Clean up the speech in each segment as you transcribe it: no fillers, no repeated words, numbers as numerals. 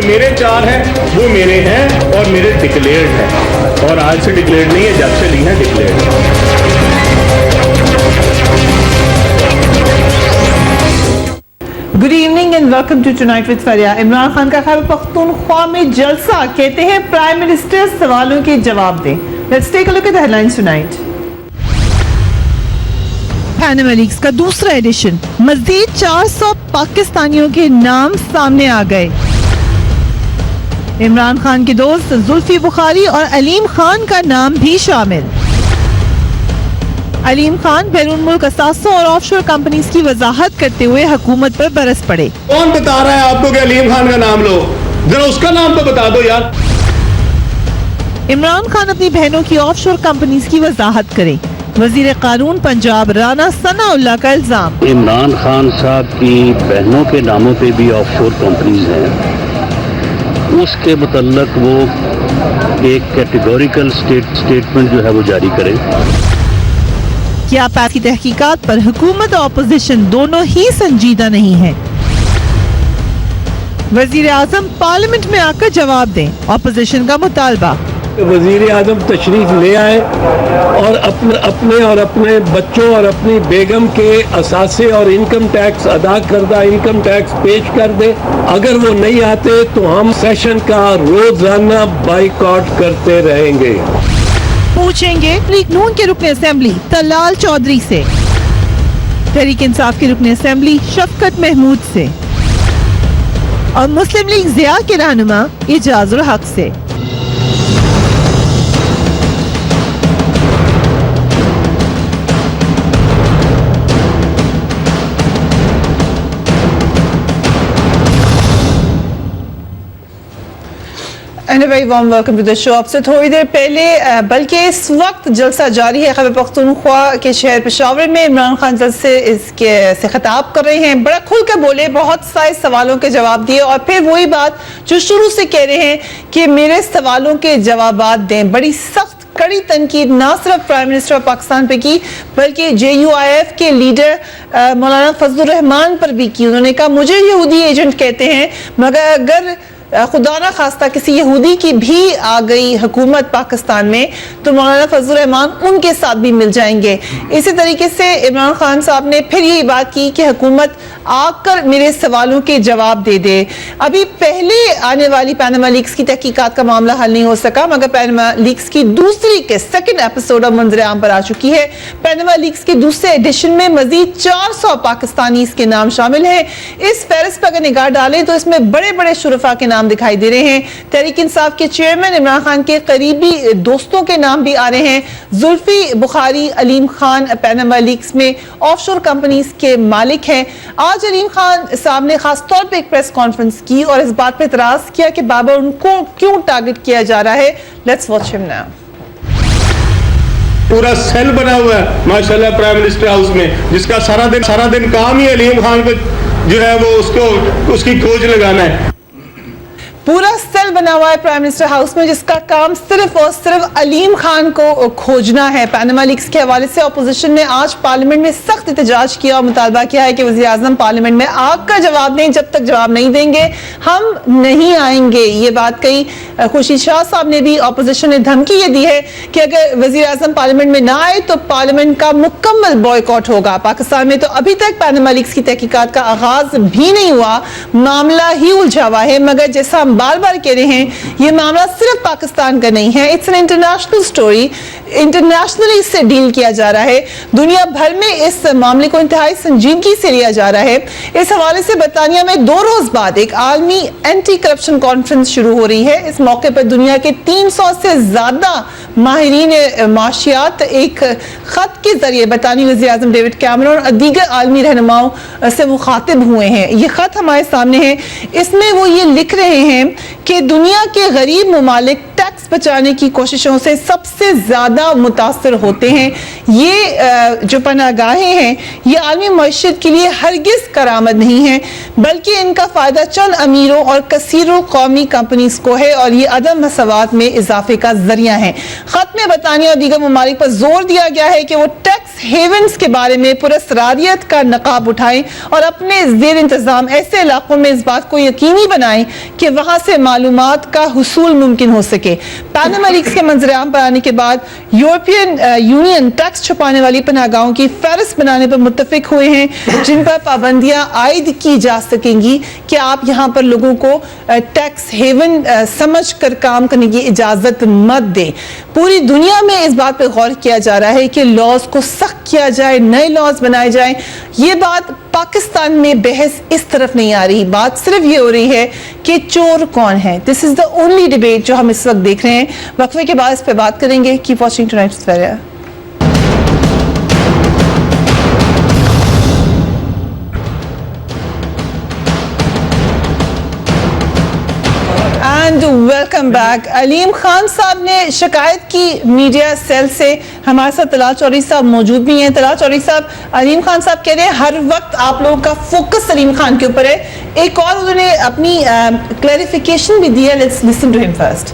میرے 4 ہیں وہ میرے ہیں اور میرے ڈکلیئرڈ ہیں, اور آج سے ڈکلیئرڈ نہیں ہے, جب سے نہیں ہے declared. Good evening and welcome to tonight with Freya. Imran Khan کا خیبر پختونخوا میں جلسہ, کہتے ہیں پرائم منسٹر سوالوں کے جواب دیں. Let's take a look at the headlines tonight. Panama leaks کا دوسرا ایڈیشن, مزید 400 پاکستانیوں کے نام سامنے آ گئے. عمران خان کے دوست زلفی بخاری اور علیم خان کا نام بھی شامل. علیم خان بیرون ملک اثاثوں اور آف شور کمپنیز کی وضاحت کرتے ہوئے حکومت پر برس پڑے. کون بتا رہا ہے آپ کو کہ علیم خان کا نام لو؟ ذرا اس کا نام تو بتا دو یار. عمران خان اپنی بہنوں کی آف شور کمپنیز کی وضاحت کرے. وزیر قانون پنجاب رانا ثناء اللہ کا الزام. عمران خان صاحب کی بہنوں کے ناموں پہ بھی آف شور کمپنیز ہیں, اس کے متعلق وہ ایک کیٹیگوریکل سٹیٹمنٹ جو ہے وہ جاری کرے. کیا پیس کی تحقیقات پر حکومت اور اپوزیشن دونوں ہی سنجیدہ نہیں ہیں؟ وزیر اعظم پارلیمنٹ میں آ کر جواب دیں, اپوزیشن کا مطالبہ. وزیر اعظم تشریف لے آئے اور اپنے اور اپنے بچوں اور اپنی بیگم کے اثاثے اور انکم ٹیکس ادا کردہ انکم ٹیکس پیش کر دے. اگر وہ نہیں آتے تو ہم سیشن کا روزانہ بائیکاٹ کرتے رہیں گے. پوچھیں گے لیگ نون کے رکن اسمبلی طلال چودھری سے, تحریک انصاف کے رکن اسمبلی شفقت محمود سے, اور مسلم لیگ ضیاء کے رہنما اعجاز الحق سے. ویلکم ٹو دا شو. اب سے تھوڑی دیر پہلے بلکہ اس وقت جلسہ جاری ہے خیبر پختونخوا کے شہر پشاور میں. عمران خان جلسے سے خطاب کر رہے ہیں, بڑا کھل کر بولے, بہت سارے سوالوں کے جواب دیے, اور پھر وہی بات جو شروع سے کہہ رہے ہیں کہ میرے سوالوں کے جوابات دیں. بڑی سخت کڑی تنقید نہ صرف پرائم منسٹر آف پاکستان پہ کی بلکہ JUIF کے لیڈر مولانا فضل الرحمان پر بھی کی. انہوں نے کہا مجھے یہودی ایجنٹ کہتے ہیں, مگر اگر خدا نہ خواستہ کسی یہودی کی بھی آ گئی حکومت پاکستان میں تو مولانا فضل الرحمان ان کے ساتھ بھی مل جائیں گے. اسی طریقے سے عمران خان صاحب نے پھر یہی بات کی کہ حکومت آ کر میرے سوالوں کے جواب دے دے. ابھی پہلے آنے والی پیناما لیکس کی تحقیقات کا معاملہ حل نہیں ہو سکا, مگر پیناما لیکس کی دوسری کے سیکنڈ ایپیسوڈ اب منظر عام پر آ چکی ہے. پیناما لیکس کے دوسرے ایڈیشن میں مزید 400 پاکستانی کے نام شامل ہیں. اس فہرست پر اگر نگاہ ڈالیں تو اس میں بڑے بڑے شرفاء کے نام دکھائی دے رہے ہیں. تحریک انصاف کے چیئرمین عمران خان کے قریبی دوستوں کے نام بھی آ رہے ہیں. زلفی بخاری علیم خان پیناما لیکس میں آف شور کمپنیز کے مالک ہیں. آج علیم خان صاحب نے خاص طور پہ ایک پریس کانفرنس کی اور اس بات پہ اعتراض کیا کہ بابا ان کو کیوں ٹارگٹ کیا جا رہا ہے. لیٹس واچ ہم ناؤ. پورا سیل بنا ہوا ہے ماشاءاللہ پرائم منسٹر ہاؤس میں, جس کا سارا دن کام ہی علیم خان کو جو ہے وہ اس کی کھوج لگانا ہے. پورا سیل بنا ہوا ہے پرائم منسٹر ہاؤس میں جس کا کام صرف اور صرف علیم خان کو کھوجنا ہے. پیناما لیکس کے حوالے سے اپوزیشن نے آج پارلیمنٹ میں سخت احتجاج کیا اور مطالبہ کیا ہے کہ وزیر اعظم پارلیمنٹ میں آ کر جواب دیں. جب تک جواب نہیں دیں گے ہم نہیں آئیں گے. یہ بات کہی خورشید شاہ صاحب نے بھی. اپوزیشن نے دھمکی یہ دی ہے کہ اگر وزیر اعظم پارلیمنٹ میں نہ آئے تو پارلیمنٹ کا مکمل بوائیکاٹ ہوگا. پاکستان میں تو ابھی تک پیناما لیکس کی تحقیقات کا آغاز بھی نہیں ہوا, معاملہ ہی الجھا ہوا ہے. مگر جیسا ہم بار بار کہہ رہے ہیں یہ معاملہ صرف پاکستان کا نہیں ہے, it's an international story. Internationally اس سے ڈیل کیا جا رہا ہے, دنیا بھر میں اس معاملے کو انتہائی سنجیدگی سے لیا جا رہا ہے. اس حوالے سے برطانیہ میں 2 روز بعد ایک عالمی اینٹی کرپشن کانفرنس شروع ہو رہی ہے. اس موقع پر دنیا کے 300 سے زیادہ ماہرین معاشیات ایک خط کے ذریعے برطانوی وزیر اعظم ڈیوڈ کیمرون اور دیگر عالمی رہنماؤں سے مخاطب ہوئے ہیں. یہ خط ہمارے سامنے ہے. اس میں وہ یہ لکھ رہے ہیں کہ دنیا کے غریب ممالک टैक्स बचाने की कोशिशों से सबसे ज़्यादा मुतासर होते हैं। ये जो पनाहगाहें हैं ये आलमी मईशत के लिए हरगिज़ करामद नहीं है, बल्कि इनका फ़ायदा चंद अमीरों और कसीरों कौमी कंपनीज को है और ये अदम मसवात में इजाफे का जरिया है। ख़त में बरतानिया और दीगर ममालिक पर जोर दिया गया है कि वो टैक्स हेवन्स के बारे में पुरस्रारियत का नकाब उठाएं और अपने ज़ेर इंतज़ाम ऐसे इलाकों में इस बात को यकीनी बनाएं कि वहाँ से मालूमात का हुसूल मुमकिन हो सके। पैनामा लीक्स के मंजर-ए-आम पर आने के बाद यूरोपियन यूनियन टैक्स छुपाने वाली पनाहगाहों की फहरिस्त बनाने पर मुत्तफिक हुए हैं, जिन पर पाबंदियां आयद की जा सकेंगी कि आप यहाँ पर लोगों को टैक्स हेवन समझ कर काम करने की इजाज़त मत दें। पूरी दुनिया में इस बात पर गौर किया जा रहा है कि लॉज को सख्त किया जाए, नए लॉज बनाए जाए। ये बात पाकिस्तान में बहस इस तरफ नहीं आ रही, बात सिर्फ ये हो रही है कि चोर कौन है। This is the only debate जो हम इस वक्त देख रहे हैं। वक्फे के बाद इस पर बात करेंगे। Keep watching tonight's fair. And welcome back. Aleem Khan साहब ने शिकायत की मीडिया सेल से। हमारे साथ तलाल चौधरी साहब मौजूद भी हैं। तलाल चौधरी साहब, अलीम खान साहब कह रहे हैं हर वक्त आप लोगों का फोकस अलीम खान के ऊपर है। एक और उन्होंने अपनी क्लैरिफिकेशन भी दी है। Let's listen to him first.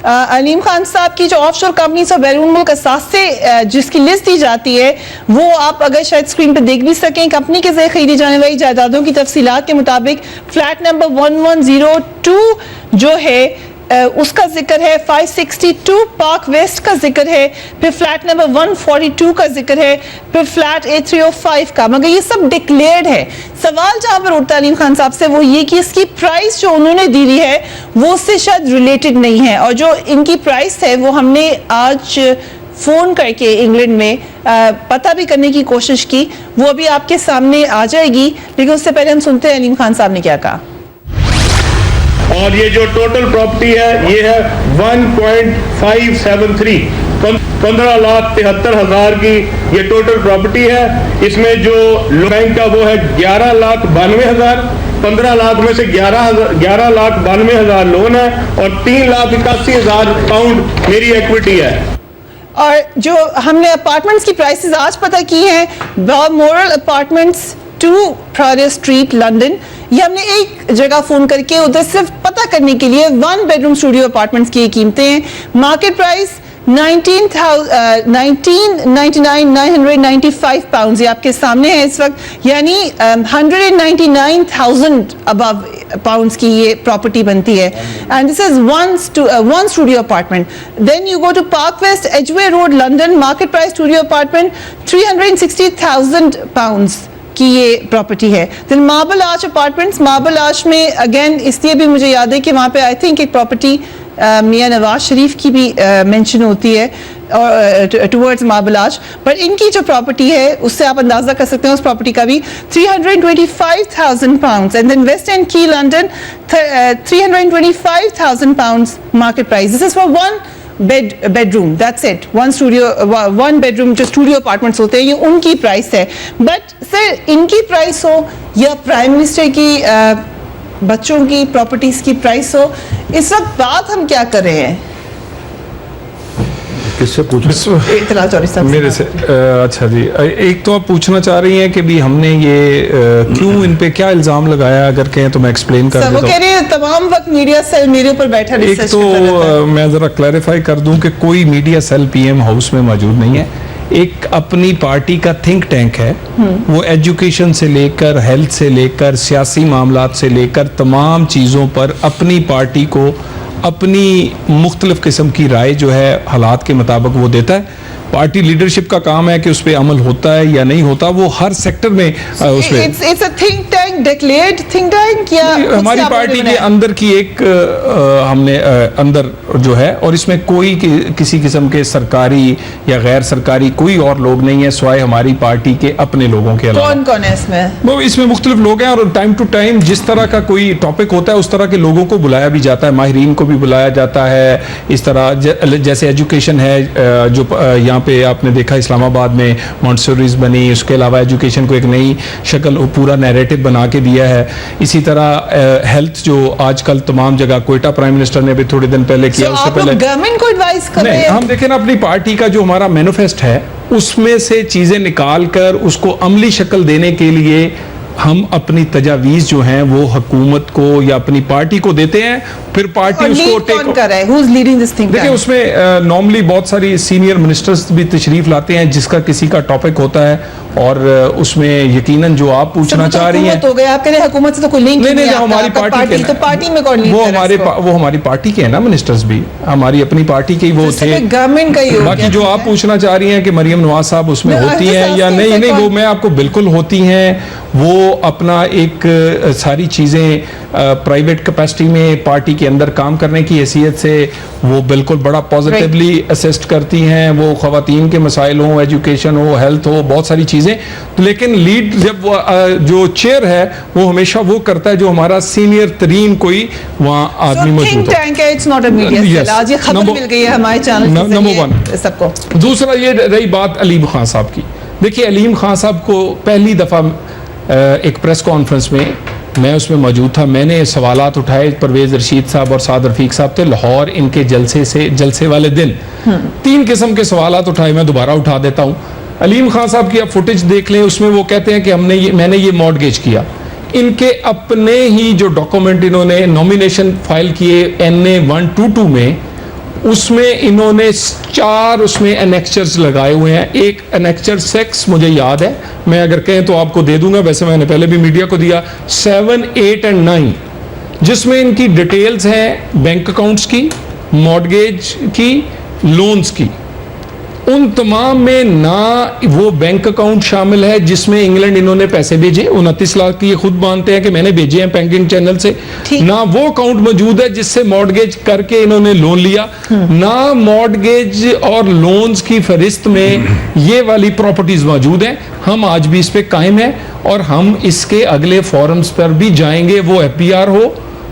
Aleem Khan sahab की जो ऑफशोर कंपनीज और बैरून मुल्क असासे जिसकी लिस्ट दी जाती है वो आप अगर शायद स्क्रीन पर देख भी सकें। कंपनी के ज़रिए खरीदी जाने वाली जायदादों की तफसीलात के मुताबिक फ्लैट नंबर 1102 जो है उसका जिक्र है, 562 पार्क वेस्ट का जिक्र है, फिर फ्लैट नंबर 142 का जिक्र है, फिर फ्लैट A305 का। मगर ये सब डिक्लेयर्ड है। सवाल जहां पर उठता है अलीम खान साहब से वो ये कि इसकी प्राइस जो उन्होंने दी है वो उससे शायद रिलेटेड नहीं है, और जो इनकी प्राइस है वो हमने आज फोन करके इंग्लैंड में पता भी करने की कोशिश की, वो अभी आपके सामने आ जाएगी। लेकिन उससे पहले हम सुनते हैं अलीम खान साहब ने क्या कहा। और ये जो टोटल प्रॉपर्टी है ये है 1.573 15,73,000 की ये टोटल प्रॉपर्टी है। इसमें जो बैंक का वो है 11,92,000, 15 लाख में से 11,92,000 लोन है और 3,81,000 पाउंड मेरी इक्विटी है। और जो हमने अपार्टमेंट्स की प्राइसेस आज पता की हैं, बॉलमोरल अपार्टमेंट्स 2 फ्रायर स्ट्रीट लंदन, ये हमने एक जगह फोन करके उधर सिर्फ पता करने के लिए 1 बेडरूम स्टूडियो अपार्टमेंट्स की कीमतें हैं। मार्केट प्राइस 19,995 पाउंड, ये आपके सामने है इस वक्त, यानी 199,000 अबव पाउंड्स की ये प्रॉपर्टी बनती है। And this is one studio apartment. Then you go to Park West एजवे Road London, market price studio apartment 360,000 pounds की ये प्रॉपर्टी है। Then Marble Arch apartments, Marble Arch में अगेन इसलिए भी मुझे याद है कि वहाँ पे आई थिंक एक प्रॉपर्टी मियां नवाज शरीफ की भी मेंशन होती है और टुवर्ड्स मार्बल आर्च, पर इनकी जो प्रॉपर्टी है उससे आप अंदाजा कर सकते हैं उस प्रॉपर्टी का भी 325,000 pounds. And then West End की London 325,000 pounds market price. This is for 1 bedroom, that's it, 1 bedroom जो स्टूडियो अपार्टमेंट्स होते हैं ये उनकी प्राइस है। बट सर इनकी प्राइस हो या प्राइम मिनिस्टर की बच्चों की प्रॉपर्टीज की प्राइस हो, इस वक्त बात हम क्या कर रहे हैं? किससे पूछो? मेरे से। अच्छा जी, एक तो आप पूछना चाह रही हैं कि भी हमने ये क्यों इन पे क्या इल्जाम लगाया, अगर कहें तो मैं एक्सप्लेन कर देता हूं। वो कह रहे हैं तमाम वक्त मीडिया सेल मेरे ऊपर बैठा रिसर्च एक तो मैं जरा क्लैरिफाई कर दूं कि कोई मीडिया सेल पीएम हाउस में मौजूद नहीं है। एक अपनी पार्टी का थिंक टैंक है, वो एजुकेशन से लेकर हेल्थ से लेकर सियासी मामलात से लेकर तमाम चीज़ों पर अपनी पार्टी को अपनी मुख्तलिफ किस्म की राय जो है हालात के मुताबिक वो देता है। पार्टी लीडरशिप का काम है कि उस पर अमल होता है या नहीं होता, वो हर सेक्टर में उस पे it's a think tank, declared think tank या हमारी पार्टी के अंदर की एक हमने अंदर जो है, और इसमें कोई किसी किस्म के सरकारी या गैर सरकारी कोई और लोग नहीं है सिवाय हमारी पार्टी के अपने लोगों के अलावा। कौन कौन है इसमें? वो इसमें मुख्तलिफ लोग हैं और टाइम टू टाइम जिस तरह का कोई टॉपिक होता है उस तरह के लोगों को बुलाया भी जाता है, माहिरीन को بھی بلایا جاتا ہے. اس طرح جیسے ایجوکیشن ہے جو یہاں پہ آپ نے دیکھا اسلام آباد میں مونٹسوریز بنی, اس کے علاوہ ایجوکیشن کو ایک نئی شکل پورا نیریٹو بنا کے دیا ہے. اسی طرح ہیلتھ جو آج کل تمام جگہ, کوئٹہ پرائم منسٹر نے بھی تھوڑے دن پہلے کیا, اس سے پہلے گورنمنٹ کو ایڈوائز کر رہے ہیں. ہم دیکھیں نا اپنی پارٹی کا جو ہمارا مینیفیسٹ ہے اس میں سے چیزیں نکال کر اس کو عملی شکل دینے کے لیے ہم اپنی تجاویز جو ہیں وہ حکومت کو یا اپنی پارٹی کو دیتے ہیں, پھر پارٹی اس کو کون کر رہا ہے, who's leading this thing? دیکھیں اس میں نارملی بہت ساری سینئر منسٹرز بھی تشریف لاتے ہیں جس کا کسی کا ٹاپک ہوتا ہے, اور اس میں یقیناً جو آپ پوچھنا چاہ رہی ہیں ہو گیا, آپ کہہ رہے حکومت سے تو کوئی لنک نہیں, ہماری پارٹی تو پارٹی میں کون وہ ہماری پارٹی کے ہیں نا منسٹرز بھی, ہماری اپنی پارٹی کے وہ تھے. گورنمنٹ کا ہی ہو. باقی جو آپ پوچھنا چاہ رہی ہیں کہ مریم نواز صاحب اس میں ہوتی ہیں یا نہیں, وہ میں آپ کو بالکل ہوتی ہیں. وہ اپنا ایک ساری چیزیں پرائیویٹ کیپیسٹی میں پارٹی کے اندر کام کرنے کی حیثیت سے وہ بالکل بڑا پازیٹیولی اسسٹ کرتی ہیں. وہ خواتین کے مسائل ہوں, ایجوکیشن ہو, ہیلتھ ہو, بہت ساری چیزیں. لیکن لیڈ جب جو چیئر ہے وہ ہمیشہ وہ کرتا ہے جو ہمارا سینئر ترین کوئی وہاں آدمی موجود ہو. دوسرا یہ رہی بات علیم خان صاحب کی. دیکھیے علیم خان صاحب کو پہلی دفعہ ایک پریس کانفرنس میں اس میں موجود تھا, میں نے سوالات اٹھائے. پرویز رشید صاحب اور سعد رفیق صاحب تھے لاہور, ان کے جلسے والے دن 3 قسم کے سوالات اٹھائے. میں دوبارہ اٹھا دیتا ہوں. علیم خان صاحب کی آپ فوٹیج دیکھ لیں, اس میں وہ کہتے ہیں کہ میں نے یہ مارگیج کیا. ان کے اپنے ہی جو ڈاکومنٹ انہوں نے نومینیشن فائل کیے NA 122 میں, اس میں انہوں نے 4 اس میں انیکسچرز لگائے ہوئے ہیں. ایک انیکسچر 6 مجھے یاد ہے, میں اگر کہیں تو آپ کو دے دوں گا, ویسے میں نے پہلے بھی میڈیا کو دیا. 7, 8 اور 9 جس میں ان کی ڈیٹیلز ہیں بینک اکاؤنٹس کی, مارگیج کی, لونز کی. ان تمام میں نہ وہ بینک اکاؤنٹ شامل ہے جس میں انگلینڈ انہوں نے پیسے بھیجے 29 لاکھ کی, یہ خود مانتے ہیں کہ میں نے بھیجے ہیں بینکنگ چینل سے. نہ وہ اکاؤنٹ موجود ہے جس سے مارگیج کر کے انہوں نے لون لیا. نہ مارگیج اور لونز کی فہرست میں یہ والی پراپرٹیز موجود ہیں. ہم آج بھی اس پہ قائم ہیں اور ہم اس کے اگلے فورمز پر بھی جائیں گے, وہ FBR ہو,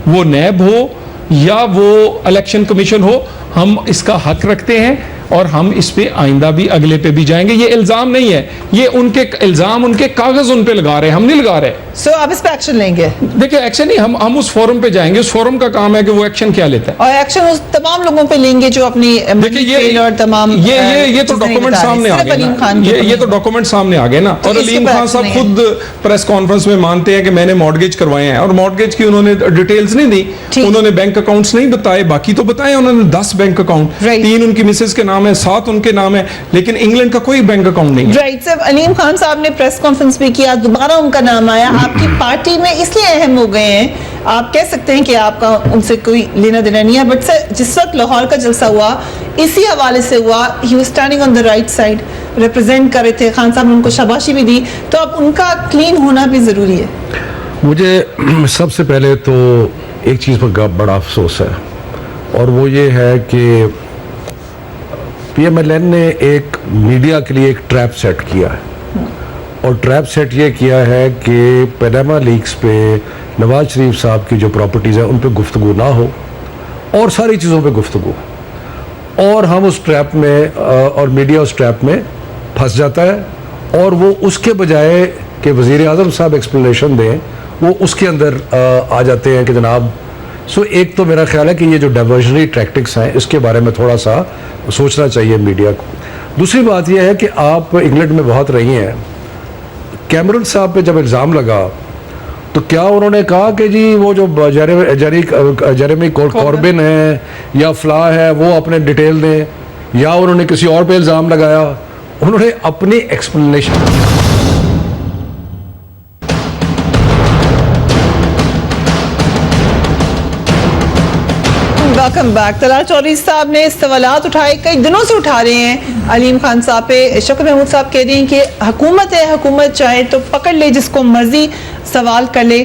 وہ نیب ہو یا وہ الیکشن کمیشن ہو. ہم اس کا حق رکھتے ہیں اور ہم اس پہ آئندہ بھی اگلے پہ بھی جائیں گے. یہ الزام نہیں ہے, یہ ان کے الزام, ان کے کاغذ ان پہ لگا رہے ہیں, ہم نہیں لگا رہے. سو آپ اس پہ ایکشن لیں گے؟ دیکھیں ایکشن نہیں, ہم اس فورم پہ جائیں گے. اس فورم کا کام ہے کہ وہ ایکشن کیا لیتا ہے, اور ایکشن اس تمام لوگوں پہ لیں گے جو اپنی تمام یہ تو ڈاکومنٹ سامنے آ گئے, یہ تو ڈاکومنٹ سامنے آ گئے نا. اور علیم خان صاحب خود پریس کانفرنس میں مانتے ہیں کہ میں نے مارگیج کروائے ہیں, اور مارگیج کی انہوں نے ڈیٹیلز نہیں دی, انہوں نے بینک اکاؤنٹس نہیں بتائے. باقی تو بتائے انہوں نے 10 بینک اکاؤنٹ, 3 ان کی مسز کے نام ہے, 7 ان کے نام ہے, لیکن انگلینڈ کا کوئی بینک اکاؤنٹ نہیں ہے. رائٹ سر, علیم خان صاحب نے پریس کانفرنس بھی کیا, دوبارہ ان کا نام آیا. آپ کی پارٹی میں اس لیے اہم ہو گئے ہیں, آپ کہہ سکتے ہیں کہ آپ کا ان سے کوئی لینا دینا نہیں ہے, بٹ سر جس وقت لاہور کا جلسہ ہوا اسی حوالے سے ہوا, he was standing on the right side, represent کر رہے تھے. خان صاحب نے ان کو شاباشی بھی دی, تو اب ان کا کلین ہونا بھی ضروری ہے. مجھے سب سے پہلے تو ایک چیز پر بڑا افسوس ہے, اور وہ یہ ہے کہ PMLN نے ایک میڈیا کے لیے ایک ٹریپ سیٹ کیا ہے, اور ٹریپ سیٹ یہ کیا ہے کہ پیناما لیکس پہ نواز شریف صاحب کی جو پراپرٹیز ہیں ان پہ گفتگو نہ ہو, اور ساری چیزوں پہ گفتگو, اور ہم اس ٹریپ میں اور میڈیا اس ٹریپ میں پھنس جاتا ہے, اور وہ اس کے بجائے کہ وزیر اعظم صاحب ایکسپلینیشن دیں وہ اس کے اندر آ جاتے ہیں کہ جناب. ایک تو میرا خیال ہے کہ یہ جو ڈائیورژنری ٹیکٹکس ہیں اس کے بارے میں تھوڑا سا سوچنا چاہیے میڈیا کو. دوسری بات یہ ہے کہ آپ انگلینڈ میں بہت رہی ہیں, کیمرون صاحب پہ جب الزام لگا تو کیا انہوں نے کہا کہ جی وہ جو جیریمی کوربن ہے یا فلا ہے وہ اپنے ڈیٹیل دیں, یا انہوں نے کسی اور پہ الزام لگایا؟ انہوں نے اپنی explanation. Welcome back. Talal Chaudhry sahab نے سوالات اٹھائے, کئی دنوں سے اٹھا رہے ہیں علیم خان صاحب پہ. شوکت محمود صاحب کہہ رہے ہیں کہ حکومت ہے, حکومت چاہے تو پکڑ لے جس کو مرضی سوال کر لے,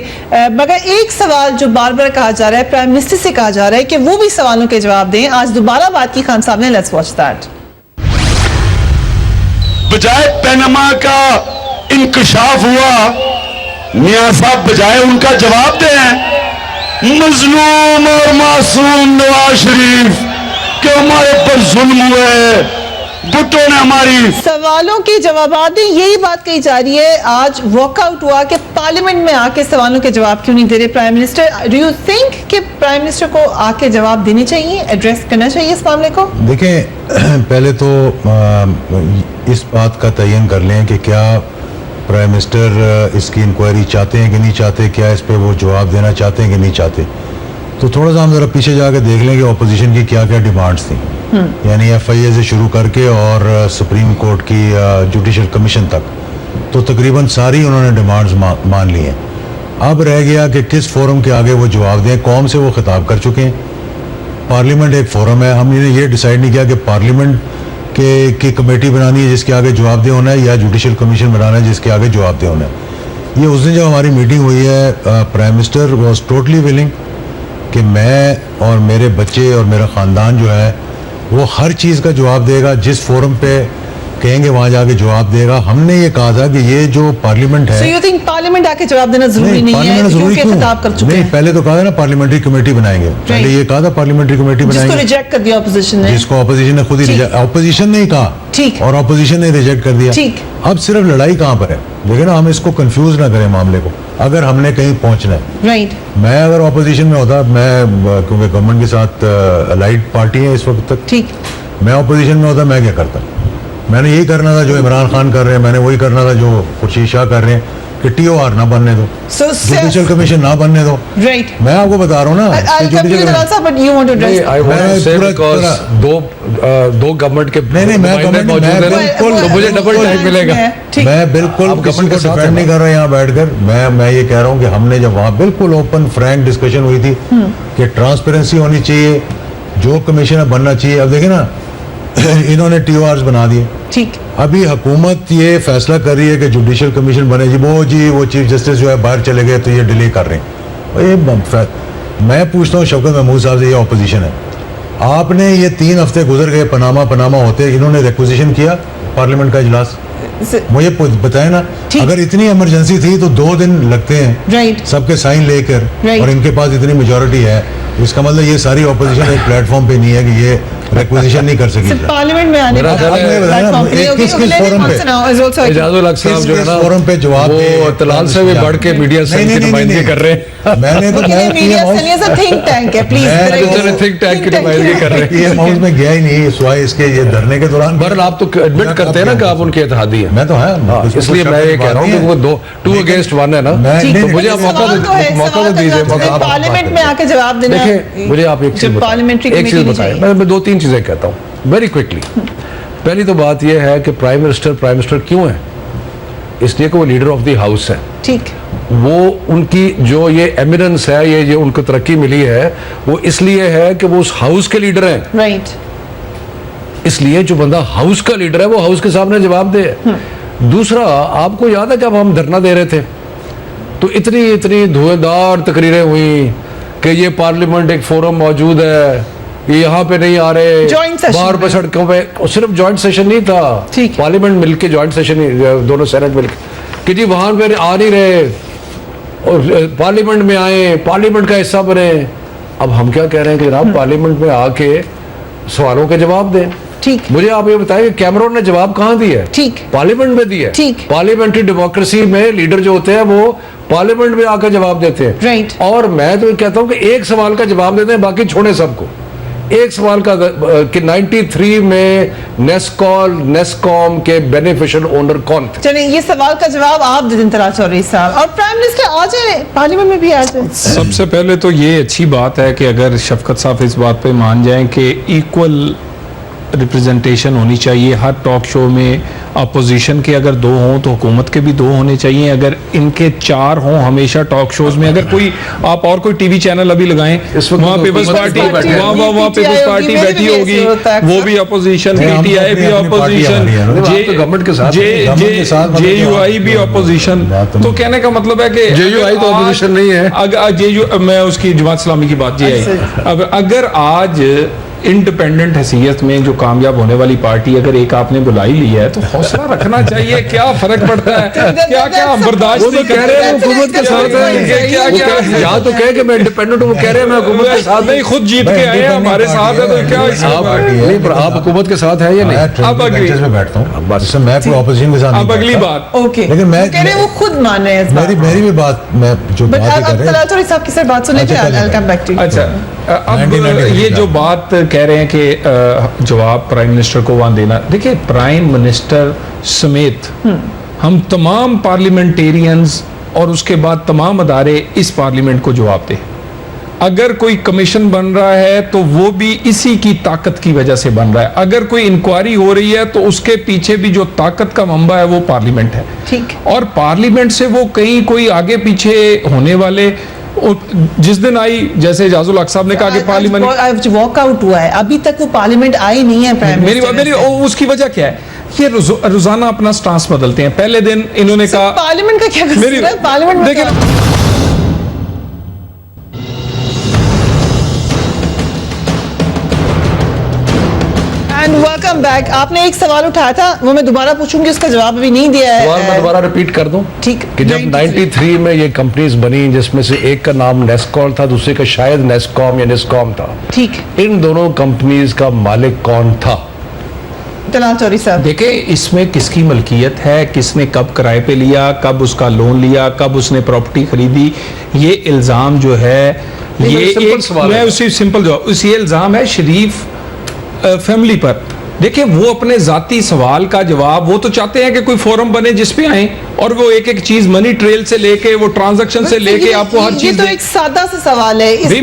مگر ایک سوال جو بار بار کہا جا رہا ہے, پرائم منسٹر سے کہا جا رہا ہے کہ وہ بھی سوالوں کے جواب دیں. آج دوبارہ بات کی خان صاحب نے, لیٹس واچ دیٹ. بجائے پیناما کا انکشاف ہوا, میاں صاحب بجائے ان کا جواب دیں, मजलूम और मासूम नवाज शरीफ के हमारे पर जुल्म हुए है, भुट्टो ने हमारी सवालों के जवाबात दें, यही बात कही जा रही है। आज वॉकआउट हुआ कि पार्लियामेंट में आके सवालों के जवाब क्यों नहीं दे रहे prime minister. Do you think कि प्राइम मिनिस्टर को आके जवाब देने चाहिए, एड्रेस करना चाहिए इस मामले को? देखें, पहले तो इस बात का तयन कर लें कि क्या प्राइम मिनिस्टर इसकी इंक्वायरी चाहते हैं कि नहीं चाहते, क्या इस पे वो जवाब देना चाहते हैं कि नहीं चाहते। तो थोड़ा सा हम ज़रा पीछे जाके देख लें कि अपोजिशन की क्या क्या डिमांड्स थी, यानी FIA से शुरू करके और सुप्रीम कोर्ट की जुडिशल कमीशन तक, तो तकरीबन सारी उन्होंने डिमांड्स मान ली हैं। अब रह गया कि किस फोरम के आगे वो जवाब दें। कौम से वो खिताब कर चुके हैं, पार्लियामेंट एक फोरम है, हमने ये डिसाइड नहीं किया कि पार्लियामेंट की कमेटी बनानी है जिसके आगे जवाब दे होना है या जुडिशल कमीशन बनाना है जिसके आगे जवाब दे होना है। ये उस दिन जब हमारी मीटिंग हुई है, prime minister was totally willing कि मैं और मेरे बच्चे और मेरा ख़ानदान जो है वो हर चीज़ का जवाब देगा, जिस फोरम पे कहेंगे वहाँ जाके जवाब देगा। हमने ये कहा था कि ये जो पार्लियामेंट है, So you think पार्लियामेंट आके जवाब देना जरूरी नहीं है पार्लियामेंट जरूरी क्योंकि क्यों? खिताब कर चुके नहीं, हैं? पहले तो कहा था ना पार्लियामेंट्री कमेटी बनाएंगे, पहले ये कहा था पार्लियामेंट्री कमेटी जिसको बनाएंगे, रिजेक्ट कर दिया अपोजिशन ने। जिसको अपोजिशन ने खुद ही अपोजिशन ने ही कहा, ठीक। और अपोजिशन ने रिजेक्ट कर दिया। ठीक। अब सिर्फ लड़ाई कहाँ पर है? लेकिन हम इसको कंफ्यूज ना करें मामले को, अगर हमने कहीं पहुंचना है। राइट। मैं अगर अपोजिशन में होता, मैं क्योंकि गवर्नमेंट के साथ अलाइड पार्टी है इस वक्त तक, ठीक। मैं अपोजिशन में होता, मैं क्या करता? मैंने यही करना था जो इमरान खान कर रहे हैं, मैंने वही करना था जो खुर्शीद शाह कर रहे हैं कि TOR ना बनने दो, So जुडिशल कमीशन ना बनने दो। राइट। मैं आपको बता रहा हूँ ना I'll कि come to you, judicial- Dalal but you want to address. I want to say पूरा- because पूरा- दो गवर्नमेंट के नहीं, मैं नुमाइंदे government- मौजूद हैं ना, बिल्कुल- तो मुझे डबल टाइम मिलेगा। ठीक। मैं बिल्कुल आप किसी government को के साथ डिफेंड हैं नहीं कर रहा यहाँ बैठकर। मैं ये कह रहा हूँ कि हमने जब वहाँ बिल्कुल ओपन फ्रैंक डिस्कशन हुई थी कि ट्रांसपेरेंसी होनी चाहिए, जो कमिश्नर बनना चाहिए। अब देखें ना इन्होंने TORs बना दिए। ठीक। अभी हुकूमत ये फैसला कर रही है कि जुडिशल कमीशन बने, वो चीफ जस्टिस जो है बाहर चले गए तो ये डिले कर रहे हैं। और ये मैं पूछता हूँ शौकत महमूद साहब से, ये अपोजिशन है, आपने ये 3 हफ्ते गुजर गए पनामा होते, इन्होंने रिक्विजिशन किया पार्लियामेंट का इजलास? मुझे बताए ना, अगर इतनी इमरजेंसी थी तो 2 दिन लगते हैं राइट। सबके साइन लेकर, और इनके पास इतनी मेजोरिटी है, इसका मतलब ये सारी ऑपोजिशन एक प्लेटफॉर्म पे नहीं है कि ये रिक्विजिशन नहीं कर सकी। पार्लियामेंट में आने मेरा ख्याल है किस फोरम पे इजाजुल हक साहब जो है ना, फोरम पे जवाब वो तलाल से भी बढ़ के मीडिया सेल की नुमाइंदगी कर रहे हैं। मैंने तो थिंक टैंक है प्लीज थिंक टैंक की नुमाइंदगी कर रहे हैं। PM हाउस में गया ही नहीं सिवाय इसके ये धरने के दौरान। बहरहाल आप तो एडमिट करते हैं ना कि आप उनके इत्तेहादी हैं। मैं तो है, इसलिए मैं ये कह रहा हूँ कि वो 2 against 1 है ना, तो मुझे आप मौका तो दीजिए। पार्लियामेंट में आके जवाब देना। देखिए, मुझे आप एक चीज बताएं, मैं 2-3 चीजें कहता हूँ वेरी क्विकली। पहली तो बात यह है कि प्राइम मिनिस्टर क्यों है? इसलिए कि वो लीडर ऑफ द हाउस है। ठीक। वो उनकी जो ये एमिनेंस है, ये जो उनको तरक्की मिली है, वो इसलिए है कि वो उस हाउस के लीडर हैं। राइट। इसलिए जो बंदा हाउस का लीडर है वो हाउस के सामने जवाब दे। दूसरा, आपको याद है जब हम धरना दे रहे थे तो इतनी धुएंधार तकरीरें हुई कि ये पार्लियामेंट एक फोरम मौजूद है, ये यहाँ पे नहीं आ रहे, बाहर पर सड़कों पे। और सिर्फ जॉइंट सेशन नहीं था, पार्लियामेंट मिलके जॉइंट सेशन ही, दोनों सेनेट मिलके, कि जी वहां पे आ नहीं रहे और पार्लियामेंट में आए, पार्लियामेंट का हिस्सा बने। अब हम क्या कह रहे हैं कि जनाब पार्लियामेंट में आके सवालों के जवाब दें। ठीक। मुझे आप ये बताएं कि कैमरून ने जवाब कहाँ दिया है? ठीक। पार्लियामेंट में दिया है। ठीक। पार्लियामेंट्री डेमोक्रेसी में लीडर जो होते हैं वो पार्लियामेंट में आकर जवाब देते हैं। राइट। और मैं तो कहता हूं कि एक सवाल का जवाब देते हैं, बाकी छोड़े सबको। एक सवाल का कि 93 में नेस्कॉम के बेनिफिशियल ओनर कौन थे? चलिए ये सवाल का जवाब आप दे दें तलाल चौधरी साहब, और प्राइम मिनिस्टर आ जाए पार्लियामेंट में भी आ जाए। सबसे पहले तो ये अच्छी बात है कि अगर शफकत साहब इस बात पे मान जाएं कि इक्वल रिप्रेजेंटेशन होनी चाहिए हर टॉक शो में। अपोजिशन के अगर 2 हों तो हुकूमत के भी 2 होने चाहिए। अगर इनके 4 हों हमेशा टॉक शोज में, अगर कोई आप और कोई टीवी चैनल अभी लगाएं, वहाँ पीपल्स पार्टी वहाँ पीपल्स पार्टी बैठी होगी, वो भी अपोजिशन, PTI भी अपोजिशन, गवर्नमेंट के साथ, JUI भी अपोजिशन। तो कहने का मतलब है कि JUI तो अपोजिशन नहीं है। मैं उसकी जमात इस्लामी की बात ये आई। अब अगर आज इंडिपेंडेंट हैसियत में जो कामयाब होने वाली पार्टी अगर एक आपने बुलाई ली है तो हौसला रखना चाहिए, क्या फर्क पड़ता है, क्या क्या हम बर्दाश्त नहीं कह रहे हैं हुकूमत के साथ है, क्या क्या या तो कहे कि मैं इंडिपेंडेंट हूँ, वो कह रहे हैं मैं हुकूमत के साथ नहीं, खुद जीत के आए हैं, हमारे साथ है, तो क्या नहीं, पर आप हुकूमत के साथ है या नहीं? अब अगली में बैठता हूँ, बस मैं कोई ऑपोजिशन के साथ अब नहीं अगली बैठता। बात ओके, लेकिन मैं कह रहे हैं वो खुद मान रहे हैं इस बात। मेरी भी बात, मैं जो बट बात अब कर रहे तलात चौधरी साहब की सर बात सुने, फिर I'll come back to you. अच्छा, अब 1993 ये जो बात कह रहे हैं कि जवाब प्राइम मिनिस्टर को वहां देना, देखिए प्राइम मिनिस्टर समेत हम तमाम पार्लियामेंटेरियंस और उसके बाद तमाम अदारे इस पार्लियामेंट को जवाब दे। अगर कोई कमीशन बन रहा है तो वो भी इसी की ताकत की वजह से बन रहा है, अगर कोई इंक्वायरी हो रही है तो उसके पीछे भी जो ताकत का मंबा है वो पार्लियामेंट है। ठीक। और पार्लियामेंट से वो कहीं कोई आगे पीछे होने वाले, जिस दिन आई, जैसे एजाजुल हक साहब ने कहा कि पार्लियामेंट वॉक आउट हुआ है, अभी तक वो पार्लियामेंट आई नहीं है प्राइम मेरी उसकी वजह क्या है? ये रोजाना अपना स्टांस बदलते हैं। पहले दिन इन्होंने कहा पार्लियामेंट का क्या कसूर है? पार्लियामेंट देखिए, एंड वेलकम बैक। आपने एक सवाल उठाया था, वो मैं दोबारा पूछूंगी, उसका जवाब अभी नहीं दिया है। सवाल मैं दोबारा रिपीट कर दूं ठीक। कि जब 93 में ये कंपनीज बनी, जिसमें से एक का नाम नेस्कॉल था, दूसरे का शायद नेस्कॉम या नेस्कॉम था, ठीक। इन दोनों कंपनीज का मालिक कौन था? तलात चौधरी साहब, देखिए इसमें किसकी मलकियत है, किसने कब किराए पे लिया, कब उसका लोन लिया, कब उसने प्रॉपर्टी खरीदी, ये इल्जाम जो है, ये एक, मैं उसी सिंपल जवाब, उसी इल्जाम है शरीफ फैमिली पर। देखिए वो अपने जाती सवाल का जवाब, वो तो चाहते हैं कि कोई फोरम बने जिस पे आए और वो एक एक चीज मनी ट्रेल से लेके, वो ट्रांजैक्शन से लेके आपको हर चीज। ये तो एक सादा सा सवाल है, भाई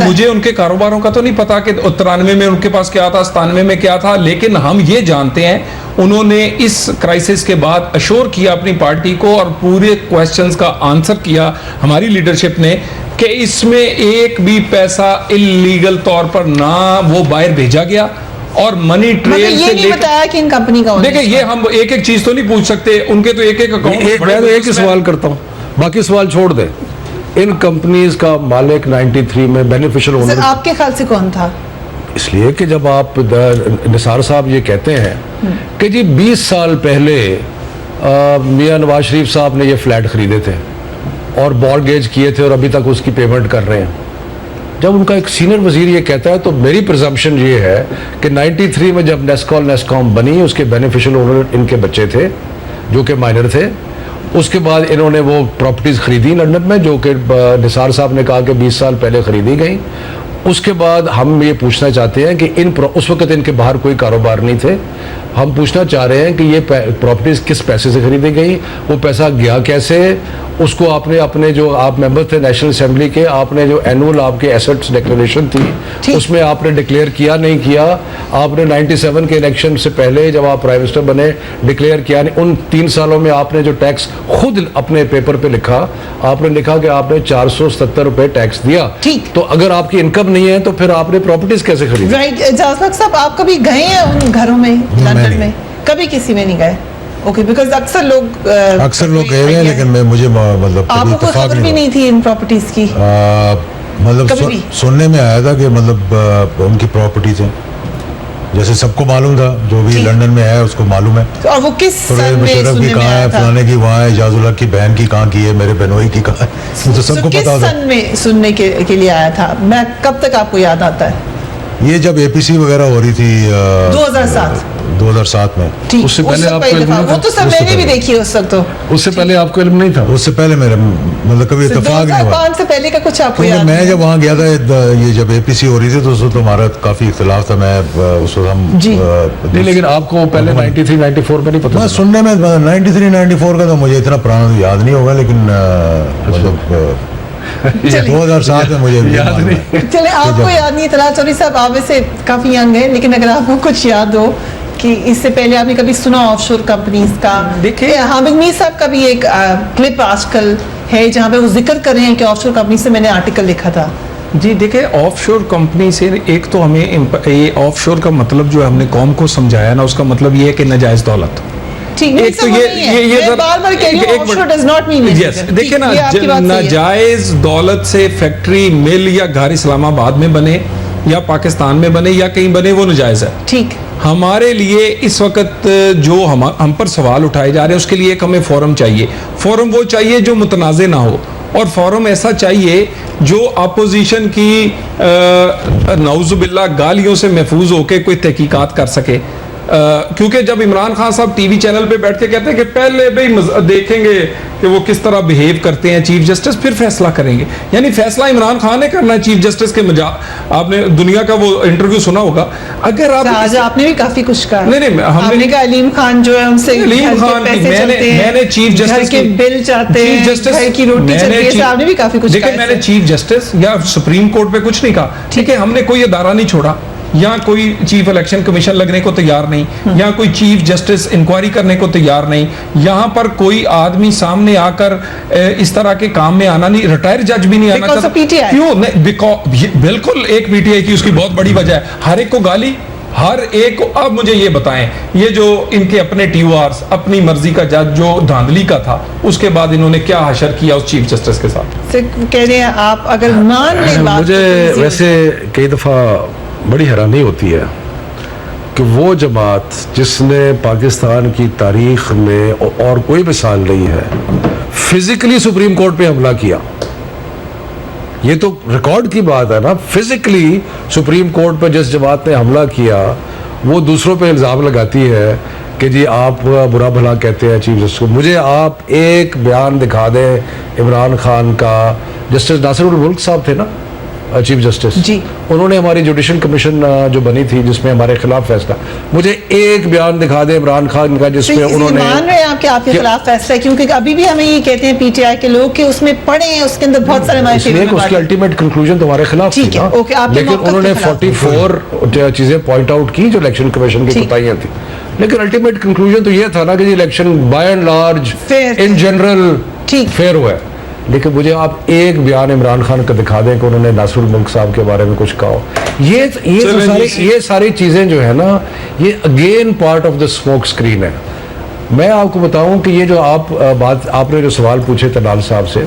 मुझे उनके कारोबारों का तो नहीं पता कि 93 में उनके पास क्या था, 97 में क्या था, लेकिन हम ये जानते हैं उन्होंने इस क्राइसिस के बाद अश्योर किया अपनी पार्टी को और पूरे क्वेश्चंस का आंसर किया हमारी लीडरशिप ने कि इसमें एक भी पैसा इल्लीगल तौर पर ना वो बाहर भेजा गया और मनी ट्रेल से नहीं बताया कि इन कंपनी का। देखिए ये हम एक एक चीज तो नहीं पूछ सकते, उनके तो एक एक अकाउंट। मैं तो एक ही सवाल करता हूँ, बाकी सवाल छोड़ दे। इन कंपनीज का मालिक 93 में बेनिफिशियल ओनर आपके ख्याल से कौन था? इसलिए कि जब आप निसार साहब ये कहते हैं कि जी 20 साल पहले मियां नवाज शरीफ साहब ने ये फ्लैट खरीदे थे और मॉर्गेज किए थे और अभी तक उसकी पेमेंट कर रहे हैं, जब उनका एक सीनियर वजीर ये कहता है तो मेरी प्रिजम्पशन ये है कि 93 में जब नेस्कॉम बनी, उसके बेनिफिशियल ओनर इनके बच्चे थे जो कि माइनर थे। उसके बाद इन्होंने वो प्रॉपर्टीज़ खरीदी लंदन में, जो कि निसार साहब ने कहा कि 20 साल पहले खरीदी गई। उसके बाद हम ये पूछना चाहते हैं कि उस वक्त इनके बाहर कोई कारोबार नहीं थे, हम पूछना चाह रहे हैं कि ये प्रॉपर्टीज किस पैसे से खरीदी गई, वो पैसा गया कैसे, उसको आपने अपने जो आप मेंबर थे नेशनल असेंबली के, आपने जो एनुअल आपके एसेट्स डिक्लेरेशन थी उसमें आपने डिक्लेयर किया नहीं किया, आपने 97 के इलेक्शन से पहले जब आप प्राइम मिनिस्टर बने डिक्लेयर किया नहीं, उन 3 सालों में आपने जो टैक्स खुद अपने पेपर पे लिखा, आपने लिखा कि आपने 470 रुपए टैक्स दिया। ठीक। तो अगर आपकी इनकम नहीं है तो फिर आपने प्रॉपर्टीज कैसे खरीदी? राइट। एजाज साहब, आप कभी गए हैं उन घरों में लंदन में? कभी किसी में नहीं गए? ओके, बिकॉज अक्सर लोग गए हुए हैं, लेकिन मैं मुझे मतलब आपको कोई खबर भी नहीं थी इन प्रॉपर्टीज की? मतलब सुनने में आया था कि मतलब उनकी प्रॉपर्टीज हैं, जैसे सबको मालूम था, जो भी लंदन में है उसको मालूम है। और वो किस सन में की कहाँ है, फलाने की वहाँ है, एजाजुल हक की बहन की कहाँ की है, मेरे बहनोई की कहाँ है, तो सबको पता था। सन में सुनने के लिए आया था? मैं कब तक आपको याद आता है? ये जब एपीसी वगैरह हो रही थी 2007 में। उससे पहले आपको वो तो सब मैंने भी देखी उस वक्त। तो उससे पहले आपको इल्म नहीं था? उससे पहले मेरा मतलब कभी इत्तेफाक नहीं हुआ। 2005 से पहले का कुछ आपको याद? मैं जब वहाँ गया था, ये जब एपीसी हो रही थी तो उस वक्त हमारा काफी इख्तिलाफ था। मैं उस वक्त हम नहीं, लेकिन आपको पहले 93-94 में नहीं पता? सुनने में 93-94 का तो मुझे इतना पुराना याद नहीं होगा, लेकिन मतलब 2007 में मुझे याद नहीं। चले, आपको याद नहीं? तलात चौधरी साहब, आप वैसे काफी यंग हैं, लेकिन अगर आपको कुछ याद हो कि इससे पहले आपने कभी सुना ऑफशोर कंपनीज का? देखिए हामिद मीर साहब का भी एक क्लिप आजकल है जहाँ पे वो जिक्र कर रहे हैं कि ऑफशोर कंपनी से मैंने आर्टिकल लिखा था। जी देखिए, ऑफशोर कंपनी से एक तो हमें ये ऑफशोर का मतलब जो हमने कौम को समझाया ना, उसका मतलब ये है कि नाजायज दौलत। ठीक, एक तो ये बार-बार कह रही हूं, offshore does not mean yes. देखिए ना, नाजायज दौलत से फैक्ट्री, मिल या घर इस्लामाबाद में बने, یا پاکستان میں بنے یا کہیں بنے وہ ناجائز ہے. ٹھیک. ہمارے لیے اس وقت جو ہم پر سوال اٹھائے جا رہے ہیں اس کے لیے ایک ہمیں فورم چاہیے. فورم وہ چاہیے جو متنازع نہ ہو, اور فورم ایسا چاہیے جو اپوزیشن کی نعوذ باللہ گالیوں سے محفوظ ہو کے کوئی تحقیقات کر سکے. کیونکہ جب عمران خان صاحب ٹی وی چینل پہ بیٹھ کے کہتے ہیں کہ پہلے بھائی دیکھیں گے کہ وہ کس طرح بہیو کرتے ہیں چیف جسٹس, پھر فیصلہ کریں گے. یعنی فیصلہ عمران خان نے کرنا ہے چیف جسٹس کے آپ نے دنیا کا وہ انٹرویو سنا ہوگا. اگر آپ نے بھی کافی کچھ کہا. نہیں ہم نے کہا علیم خان جو ہے ان سے علیم خان میں نے چیف جسٹس کے بل چاہتے ہیں, گھر کی روٹی چاہتے ہیں, آپ نے بھی کافی کچھ کہا. میں نے چیف جسٹس یا سپریم کورٹ پہ کچھ نہیں کہا. ٹھیک ہے, ہم نے کوئی ادارہ نہیں چھوڑا, یا کوئی چیف الیکشن کمیشن لگنے کو تیار نہیں, یا کوئی چیف جسٹس انکوائری کرنے کو تیار نہیں. یہاں پر کوئی آدمی سامنے آ کر اس طرح کے کام میں آنا نہیں, ریٹائر جج بھی نہیں آنا چاہتا. کیوں؟ بالکل ایک پی ٹی آئی کی اس کی بہت بڑی وجہ ہے, ہر ایک کو گالی, ہر ایک کو. اب مجھے یہ بتائیں, یہ جو ان کے اپنے ٹی او آرز, اپنی مرضی کا جج جو دھاندلی کا تھا, اس کے بعد انہوں نے کیا حشر کیا اس چیف جسٹس کے ساتھ. کہہ رہے ہیں آپ اگر مان لیں بات, مجھے ویسے کئی دفعہ بڑی حیرانی ہوتی ہے کہ وہ جماعت جس نے پاکستان کی تاریخ میں اور کوئی مثال نہیں ہے فزیکلی سپریم کورٹ پہ حملہ کیا. یہ تو ریکارڈ کی بات ہے نا, فزیکلی سپریم کورٹ پہ جس جماعت نے حملہ کیا وہ دوسروں پہ الزام لگاتی ہے کہ جی آپ برا بھلا کہتے ہیں چیف جسٹس کو. مجھے آپ ایک بیان دکھا دیں عمران خان کا, جسٹس ناصر الملک صاحب تھے نا چیف جسٹس, جی, انہوں نے ہماری جوڈیشل کمیشن جو بنی تھی جس میں ہمارے خلاف فیصلہ, مجھے ایک بیان دکھا دے عمران خان کا جس میں انہوں نے مان رہے ہیں آپ کے خلاف فیصلہ, کیونکہ ابھی بھی ہمیں یہ کہتے ہیں پی ٹی آئی کے لوگ کہ اس میں پڑھے ہیں, اس کے اندر بہت سارے ہمارے فیور میں, اس کی الٹیمیٹ کنکلوژن تو ہمارے خلاف تھی نا, لیکن انہوں نے 44 چیزیں پوائنٹ آؤٹ کی جو الیکشن کمیشن کی کوتاہیاں تھیں, لیکن الٹیمیٹ کنکلوژن تو یہ تھا نا کہ جی election by and large in general fair ہوا ہے. لیکن مجھے آپ ایک بیان عمران خان کا دکھا دیں کہ انہوں نے ناصر الملک صاحب کے بارے میں کچھ کہا ہو. یہ ساری چیزیں جو ہے نا, یہ again part of the smoke screen ہے. میں آپ کو بتاؤں کہ یہ جو آپ نے جو سوال پوچھے طلال صاحب سے,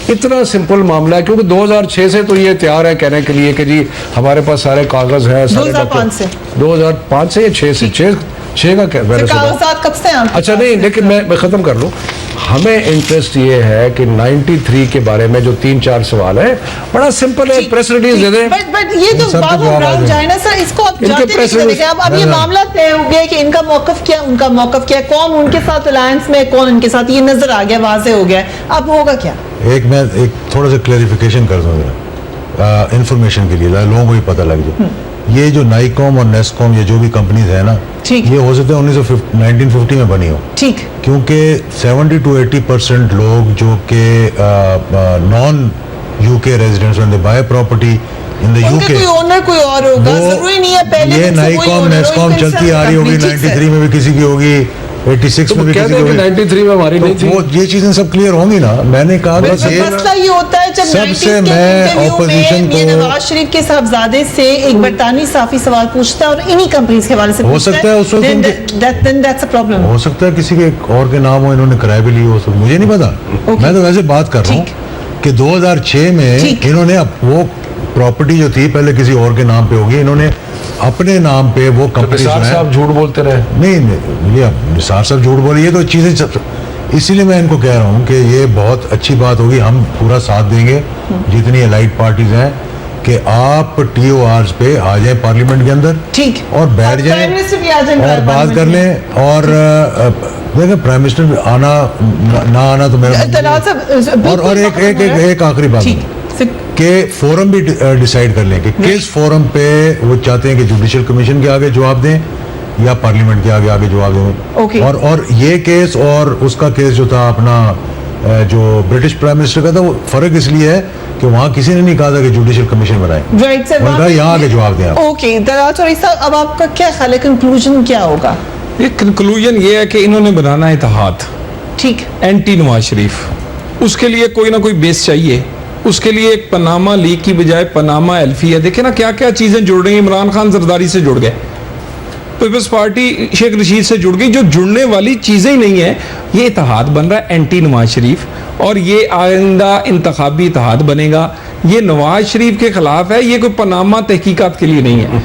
اتنا سمپل معاملہ ہے, کیونکہ 2006 سے تو یہ تیار ہے کہنے کے لیے کہ جی ہمارے پاس سارے کاغذ ہیں. 2005 سے یا 6 سے 6 کا کاغذات کب سے؟ اچھا نہیں, لیکن میں ختم کر لوں. ہمیں انٹرسٹ یہ ہے کہ 93 کے بارے میں جو 3-4 سوال ہیں, بڑا سمپل ہے, پریس ریلیز دے دیں. بٹ یہ تو بابو براؤن جائے نا سر, اس کو آپ جاتے نہیں دیکھیں. اب یہ معاملہ طے ہو گیا کہ ان کا موقف کیا, ان کا موقف کیا, کون ان کے ساتھ الائنس میں, کون ان کے ساتھ, یہ نظر آ گیا, واضح ہو گیا. اب ہوگا کیا؟ میں ایک تھوڑا سا کلیریفیکیشن کر دوں انفارمیشن کے لیے, لوگوں کو بھی پتہ لگ جائے. یہ جو نائکوم اور نیسکوم, یہ جو بھی کمپنیز ہیں نا, یہ ہو سکتا ہے 1950 میں بنی ہو, ٹھیک, کیونکہ 70 to 80% لوگ جو کہ نان یو کے residents when they buy property in the UK, کوئی اونر کوئی اور ہوگا, ضروری نہیں ہے پہلے یہ نائکوم نیسکوم چلتی آ رہی ہوگی, 93 میں بھی کسی کی ہوگی, 86 میں بھی کسی کی ہوگی, 93 میں ہماری نہیں تھی. یہ چیزیں سب کلیئر ہوں گی نا. میں نے کہا بس مسئلہ یہ ہوتا ہے جب سب سے میں اپوزیشن کو, نواز شریف کے صاحبزادے سے ایک برطانوی صحافی سوال پوچھتا ہے اور انہی کمپنیز کے حوالے سے ہو سکتا ہے اس وقت ہو سکتا ہے کسی کے اور کے نام ہو, انہوں نے کرائے بھی لی ہو, مجھے نہیں پتا. میں تو ویسے بات کر رہا ہوں کہ 2006 میں انہوں نے وہ پراپرٹی جو تھی پہلے کسی اور کے نام پہ ہوگی, انہوں نے اپنے نام پہ وہ کمپنی, نثار صاحب جھوٹ بولتے رہے. نہیں, نثار صاحب جھوٹ بولے, یہ تو چیزیں, اسی لیے میں ان کو کہہ رہا ہوں کہ یہ بہت اچھی بات ہوگی, ہم پورا ساتھ دیں گے جتنی الائٹ پارٹیز ہیں کہ آپ ٹی او آرز پہ آ جائیں پارلیمنٹ کے اندر, ٹھیک, اور بیٹھ جائیں اور بات کر لیں. اور دیکھیں پرائم منسٹر آنا نہ آنا تو میرا, اور ایک آخری بات کہ فورم بھی ڈیسائیڈ کر لیں کہ کس فورم پہ وہ چاہتے ہیں کہ جوڈیشل کمیشن کے آگے جواب دیں یا پارلیمنٹ کے آگے جواب دیں. اور یہ کیس اور اس کا کیس جو تھا اپنا جو برٹش پرائم منسٹر کا تھا, وہ فرق اس لیے ہے کہ وہاں کسی نے نہیں کہا تھا کہ جوڈیشل کمیشن بنائیں, انہوں نے کہا یہاں آگے جواب دیں. اوکے, اب آپ کا کیا خیال ہے, کنکلوژن کیا ہوگا؟ کنکلوژن یہ ہے کہ انہوں نے بنانا اتحاد, ٹھیک, اینٹی نواز شریف. اس کے لیے کوئی نہ کوئی بیس چاہیے. اس کے لیے ایک پاناما لیگ کی بجائے پاناما ایلفی ہے. دیکھیں نا کیا کیا چیزیں جڑ رہی ہیں. عمران خان زرداری سے جڑ گئے, پیپلز پارٹی شیخ رشید سے جڑ گئی, جو جڑنے والی چیزیں ہی نہیں ہیں. یہ اتحاد بن رہا ہے اینٹی نواز شریف, اور یہ آئندہ انتخابی اتحاد بنے گا یہ نواز شریف کے خلاف ہے, یہ کوئی پاناما تحقیقات کے لیے نہیں ہے.